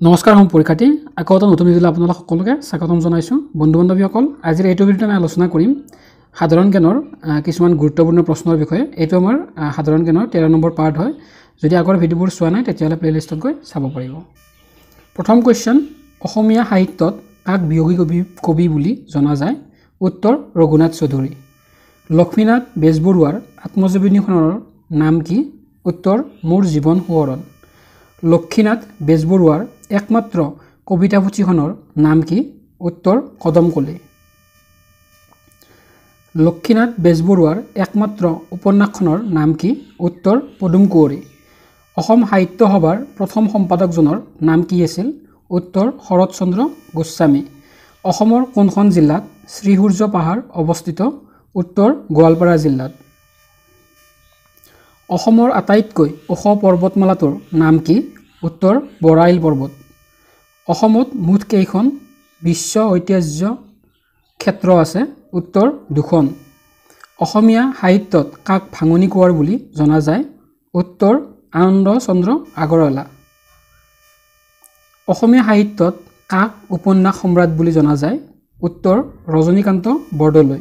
নমস্কাৰ পৰীক্ষাৰ্থী আকৌ এটা নতুন ভিডিঅ'লৈ আপোনালোক সকলোকে স্বাগতম জনাইছো বন্ধু বান্ধৱীসকল আজিৰ এইটো ভিডিঅ'ত আমি আলোচনা কৰিম সাধাৰণ জ্ঞানৰ কিছুমান গুৰুত্বপূৰ্ণ প্ৰশ্নৰ বিষয়ে এইটো আমাৰ সাধাৰণ জ্ঞানৰ 13 নম্বৰ পাৰ্ট হয় যদি আগৰ ভিডিঅ'বোৰ চোৱা নাই তেতিয়াহ'লে প্লেলিষ্টত গৈ চাব পাৰিব প্ৰথম কোৱেশ্চন অসমীয়া সাহিত্যত কাক বিয়োগী কবি বুলি জনা যায় উত্তৰ ৰঘুনাথ চৌধুৰী লক্ষ্মীনাথ বেজবৰুৱাৰ আত্মজীৱনীখনৰ নাম কি উত্তৰ মোৰ জীৱন সোঁৱৰণ লক্ষ্মীনাথ বেজবৰুৱাৰ একমাত্ৰ কবিতা পুথিখনৰ নাম কি উত্তৰ কদমকলি লক্ষ্মীনাথ বেজবৰুৱাৰ একমাত্ৰ উপন্যাসখনৰ নাম কি উত্তৰ পদুম কুঁৱৰী অসম সাহিত্য সভাৰ প্ৰথম সম্পাদকজনৰ নাম কি আছিল উত্তৰ শৰৎচন্দ্ৰ গোস্বামী অসমৰ কোনখন জিলাত শ্ৰীসূৰ্য পাহাৰ অৱস্থিত উত্তৰ গোৱালপাৰা জিলাত অসমৰ আটাইতকৈ ওখ পৰ্বতমালাটোৰ নাম কি উত্তৰ বৰাইল পৰ্বত অসমত মুঠ কেইখন বিশ্ব ঐতিহ্য ক্ষেত্ৰ আছে উত্তৰ দুখন অসমীয়া সাহিত্যত কাক ভাঙনি কোৱাৰ বুলি জনা যায় উত্তৰ আনন্দ চন্দ্ৰ আগৰৱালা অসমীয়া সাহিত্যত কাক উপন্যাস সম্ৰাট বুলি জনা যায় উত্তৰ ৰজনীকান্ত বৰদলৈ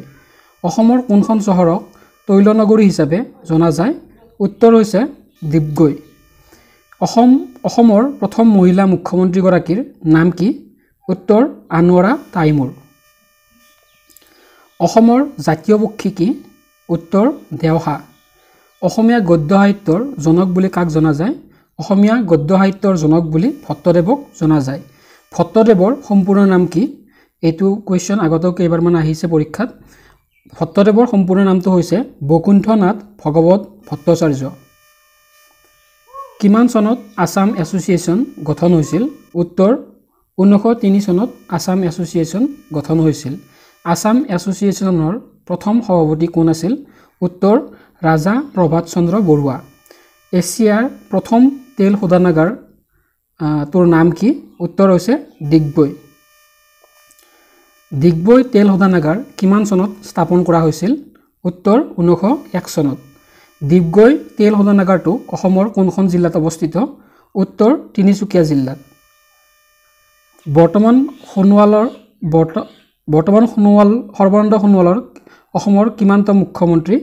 অসমৰ কোনখন চহৰক তৈলনগৰী হিচাপে জনা যায় উত্তৰ হৈছে ডিব্ৰুগড় অসমৰ প্ৰথম মহিলা মুখ্যমন্ত্ৰীগৰাকীৰ নাম কি উত্তৰ আনোৱাৰা তাইমুৰ অসমৰ জাতীয় পক্ষী কি উত্তৰ দেওহা অসমীয়া গদ্য সাহিত্যৰ জনক বুলি কাক জনা যায় অসমীয়া গদ্য সাহিত্যৰ জনক বুলি ভট্টদেৱক জনা যায় ভট্টদেৱৰ সম্পূৰ্ণ নাম কি এইটো কোৱেশ্চন আগতেও কেইবাৰমান আহিছে পৰীক্ষাত ভট্টদেৱৰ সম্পূৰ্ণ নামটো হৈছে বৈকুণ্ঠনাথ ভগৱত ভট্টাচাৰ্য কিমান চনত আসাম এছ'চিয়েশ্যন গঠন হৈছিল উত্তৰ 1903 চনত আসাম এছ'চিয়েশ্যন গঠন হৈছিল আসাম এছ'চিয়েশ্যনৰ প্ৰথম সভাপতি কোন আছিল উত্তৰ ৰাজা প্ৰভাত চন্দ্ৰ বৰুৱা এছিয়াৰ প্ৰথম তেল শোধনাগাৰ তোৰ নাম কি উত্তৰ হৈছে ডিগবৈ তেল শোধনাগাৰ কিমান চনত স্থাপন কৰা হৈছিল উত্তৰ 1901 চনত ডিগবৈ তেল শোধনাগাৰটো অসমৰ কোনখন জিলাত অৱস্থিত উত্তৰ তিনিচুকীয়া জিলাত বৰ্তমান সৰ্বানন্দ সোণোৱালৰ অসমৰ কিমানতম মুখ্যমন্ত্ৰী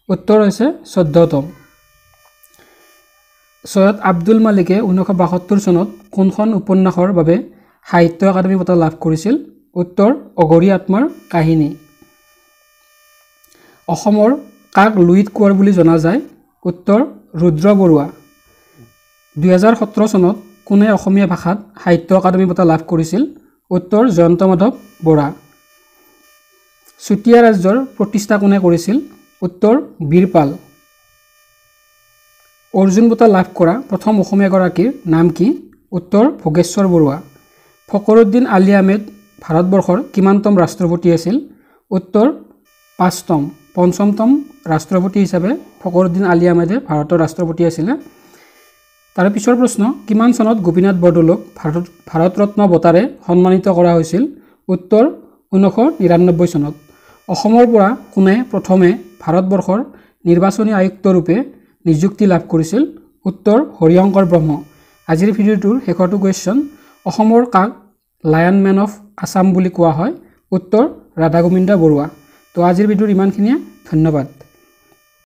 উত্তৰ হৈছে 14তম সৈয়দ আব্দুল মালিকে 1972 চনত কোনখন উপন্যাসৰ বাবে সাহিত্য একাডেমী বঁটা লাভ কৰিছিল উত্তৰ অঘৰী আত্মাৰ কাহিনী অসমৰ কাক লুইত কোঁৱৰ বুলি জনা যায় উত্তৰ ৰুদ্ৰ বৰুৱা 2017 চনত কোনে অসমীয়া ভাষাত সাহিত্য একাডেমী বঁটা লাভ কৰিছিল উত্তৰ জয়ন্ত মাধৱ বৰা চুতীয়া ৰাজ্যৰ প্ৰতিষ্ঠা কোনে কৰিছিল উত্তৰ বীৰপাল অৰ্জুন বঁটা লাভ কৰা প্ৰথম অসমীয়াগৰাকীৰ নাম কি উত্তৰ ভোগেশ্বৰ বৰুৱা ফখৰুদ্দিন আলি আহমেদ ভাৰতবৰ্ষৰ কিমানতম ৰাষ্ট্ৰপতি আছিল উত্তৰ 5তম পঞ্চমতম ৰাষ্ট্ৰপতি হিচাপে ফখৰুদ্দিন আলি আহমেদে ভাৰতৰ ৰাষ্ট্ৰপতি আছিলে তাৰ পিছৰ প্ৰশ্ন কিমান চনত গোপীনাথ বৰদলৈক ভাৰত ৰত্ন বঁটাৰে সন্মানিত কৰা হৈছিল উত্তৰ 1999 চনত অসমৰ পৰা কোনে প্ৰথমে ভাৰতবৰ্ষৰ নিৰ্বাচনী আয়ুক্ত ৰূপে নিযুক্তি লাভ কৰিছিল উত্তৰ হৰিশংকৰ ব্ৰহ্ম আজিৰ ভিডিঅ'টোৰ শেষৰটো কোৱেশ্চন অসমৰ কাক লায়ন মেন অফ আসাম বুলি কোৱা হয় উত্তৰ ৰাধা গোবিন্দ বৰুৱা তো আজিৰ ভিডিঅ'ৰ ইমানখিনিয়ে ধন্যবাদ